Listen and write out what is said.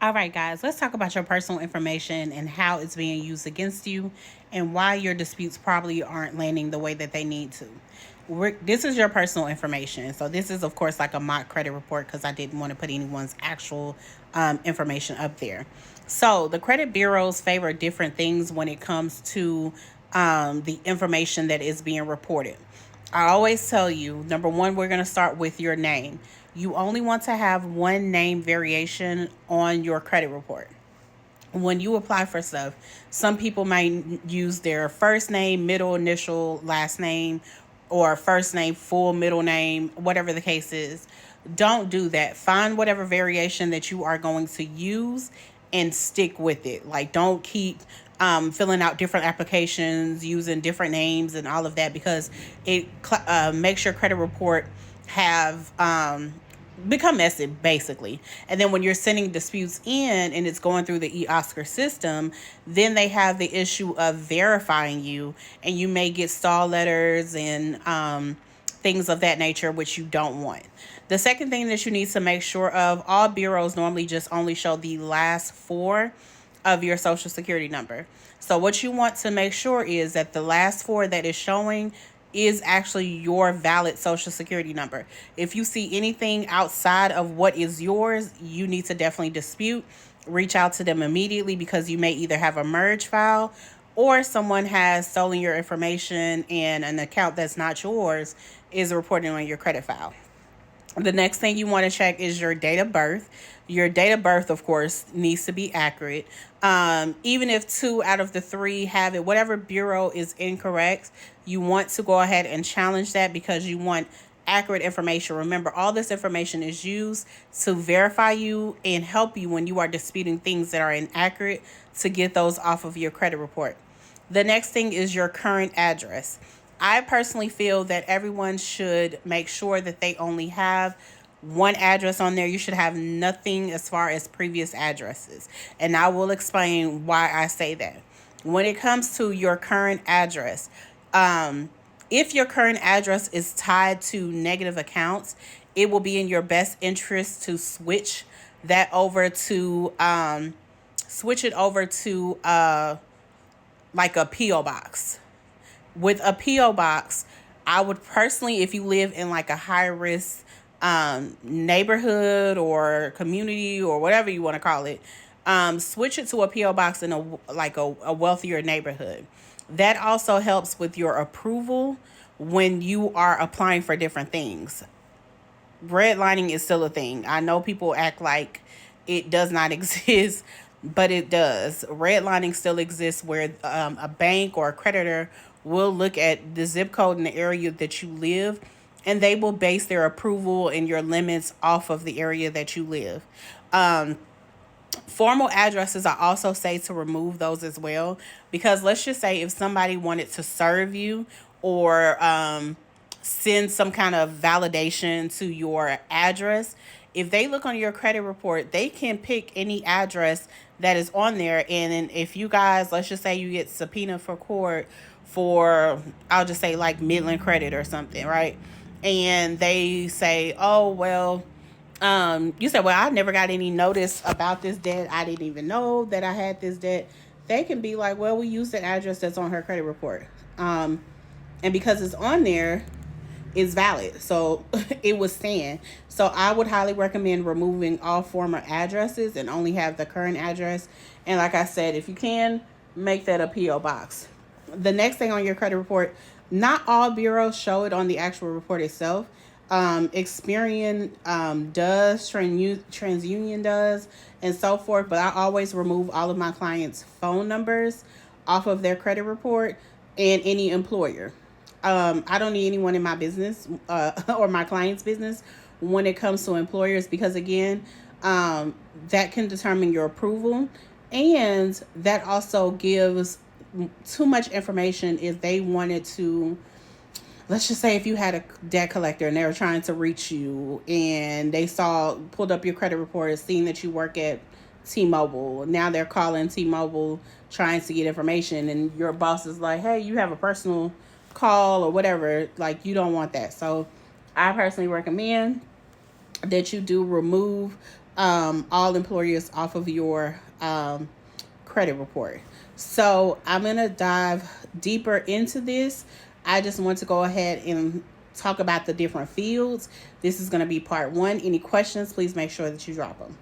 All right, guys, let's talk about your personal information and how it's being used against you and why your disputes probably aren't landing the way that they need to. This is your personal information. So, this is, of course, like a mock credit report because I didn't want to put anyone's actual information up there. So, the credit bureaus favor different things when it comes to the information that is being reported. I always tell you, number one, we're going to start with your name. You only want to have one name variation on your credit report. When you apply for stuff, some people might use their first name, middle initial, last name, or first name, full middle name, whatever the case is. Don't do that. Find whatever variation that you are going to use and stick with it. Like, don't keep filling out different applications using different names and all of that because it makes your credit report have become messy basically. And then when you're sending disputes in and it's going through the eOscar system, then they have the issue of verifying you, and you may get stall letters and things of that nature, which you don't want. The second thing that you need to make sure of, all bureaus normally just only show the last four of your social security number. So what you want to make sure is that the last four that is showing is actually your valid social security number. If you see anything outside of what is yours, you need to definitely dispute. Reach out to them immediately because you may either have a merge file or someone has stolen your information and an account that's not yours is reporting on your credit file. The next thing you want to check is your date of birth. Your date of birth, of course, needs to be accurate. Even if 2 out of the 3 have it, whatever bureau is incorrect, you want to go ahead and challenge that because you want accurate information. Remember, all this information is used to verify you and help you when you are disputing things that are inaccurate to get those off of your credit report. The next thing is your current address. I personally feel that everyone should make sure that they only have one address on there. You should have nothing as far as previous addresses. And I will explain why I say that. When it comes to your current address, if your current address is tied to negative accounts, it will be in your best interest to switch it over to like a P.O. box. With a P.O. box, I would personally, if you live in like a high risk neighborhood or community or whatever you want to call it, switch it to a P.O. box in a wealthier neighborhood. That also helps with your approval when you are applying for different things. Redlining is still a thing. I know people act like it does not exist, but it does. Redlining still exists where a bank or a creditor will look at the zip code in the area that you live, and they will base their approval and your limits off of the area that you live. Formal addresses, I also say to remove those as well, because let's just say if somebody wanted to serve you or send some kind of validation to your address, if they look on your credit report, they can pick any address that is on there. And if you guys, let's just say you get subpoena for court for, I'll just say like Midland Credit or something, right? And they say, oh, well, you said, well, I never got any notice about this debt. I didn't even know that I had this debt. They can be like, well, we use the address that's on her credit report. And because it's on there, it's valid. So it was stand. So I would highly recommend removing all former addresses and only have the current address. And like I said, if you can, make that a P.O. box. The next thing on your credit report, not all bureaus show it on the actual report itself. Experian does, TransUnion does, and so forth. But I always remove all of my clients' phone numbers off of their credit report and any employer. I don't need anyone in my business or my client's business when it comes to employers because, again, that can determine your approval. And that also gives too much information if they wanted to. Let's just say if you had a debt collector and they were trying to reach you and they pulled up your credit report, seeing that you work at T-Mobile. Now they're calling T-Mobile trying to get information, and your boss is like, hey, you have a personal call or whatever. Like, you don't want that. So I personally recommend that you do remove all employers off of your credit report. So I'm going to dive deeper into this. I just want to go ahead and talk about the different fields. This is going to be part 1. Any questions, please make sure that you drop them.